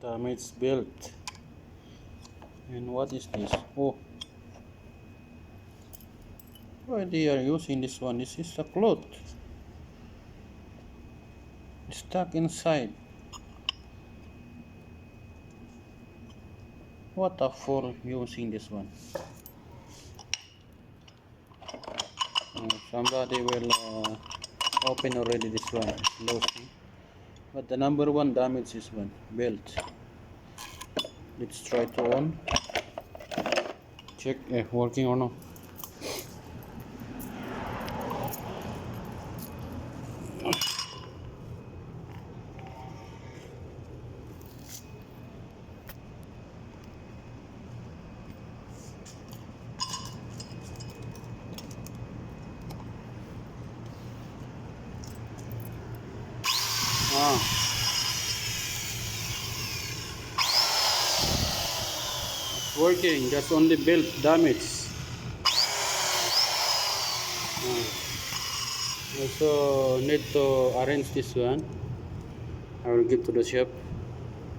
damaged belt. And what is this? Oh, why they are using this one? This is a cloth stuck inside. What the for using this one? Somebody will open already this one. Loosely. But the number one damage is one belt. Let's try to on. Check working or not. Ah, working. Just only belt damage. Also need to arrange this one. I will give to the chef.